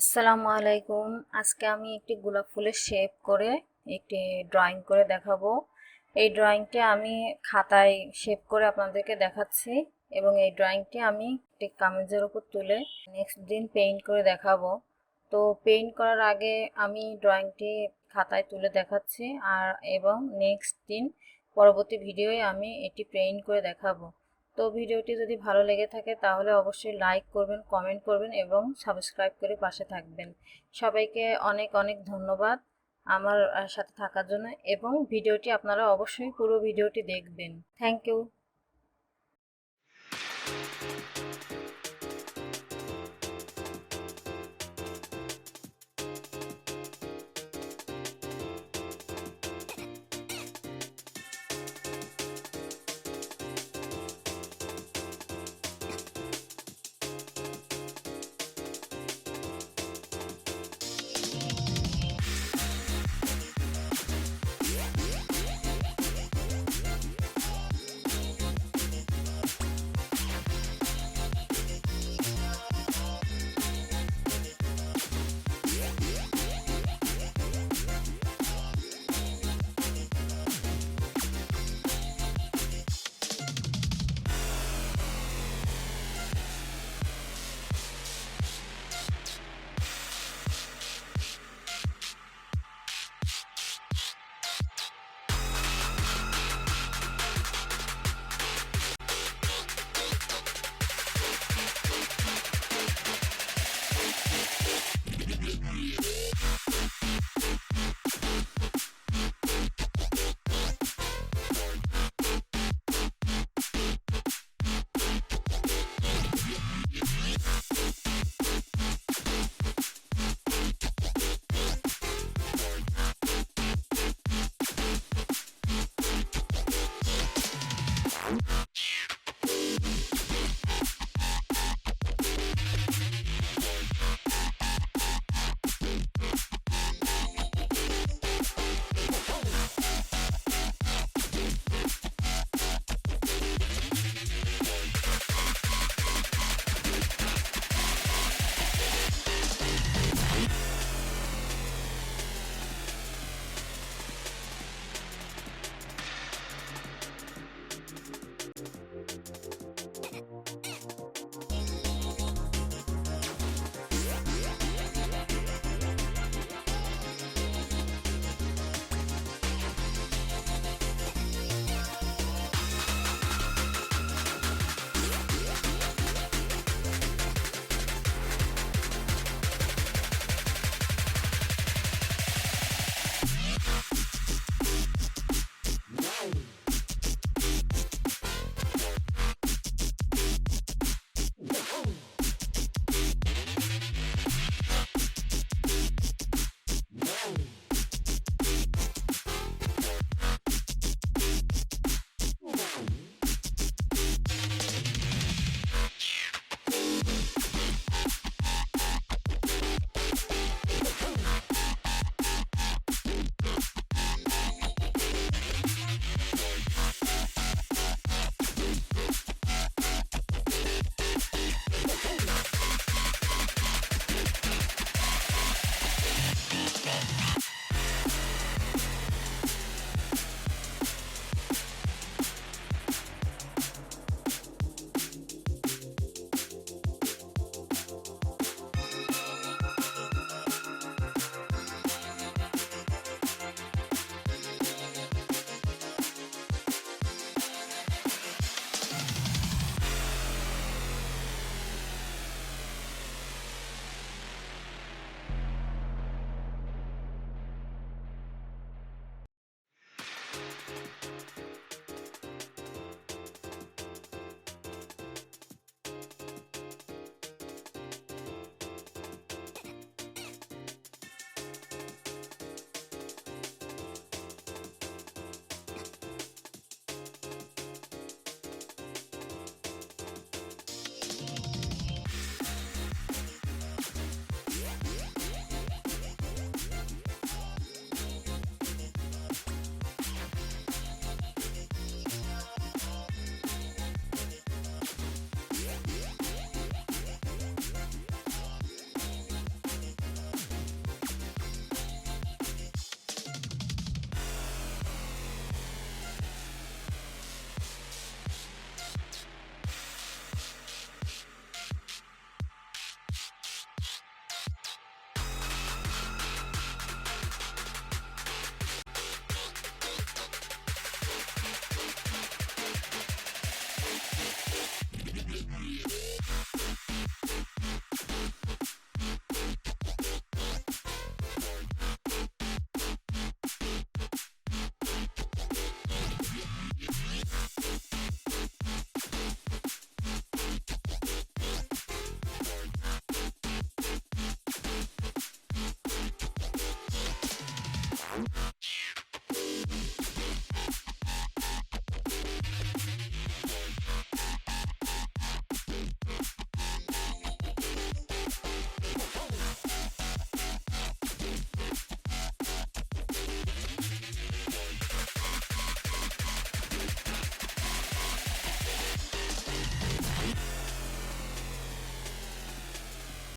আসসালামু আলাইকুম। আজকে আমি একটি গোলাপ ফুলের শেপ করে একটি ড্রয়িং করে দেখাবো। এই ড্রয়িংটি আমি খাতায় শেপ করে আপনাদেরকে দেখাচ্ছি এবং এই ড্রয়িংটি আমি একটি কাগজের উপর তুলে নেক্সট দিন পেইন্ট করে দেখাবো। তো পেইন্ট করার আগে আমি ড্রয়িংটি খাতায় তুলে দেখাচ্ছি এবং নেক্সট দিন পরবর্তী ভিডিওয়ে আমি এটি পেইন্ট করে দেখাবো। তো ভিডিওটি যদি ভালো লেগে থাকে তাহলে অবশ্যই লাইক করবেন, কমেন্ট করবেন এবং সাবস্ক্রাইব করে পাশে থাকবেন। সবাইকে অনেক অনেক ধন্যবাদ আমার সাথে থাকার জন্য এবং ভিডিওটি আপনারা অবশ্যই পুরো ভিডিওটি দেখবেন। Thank you.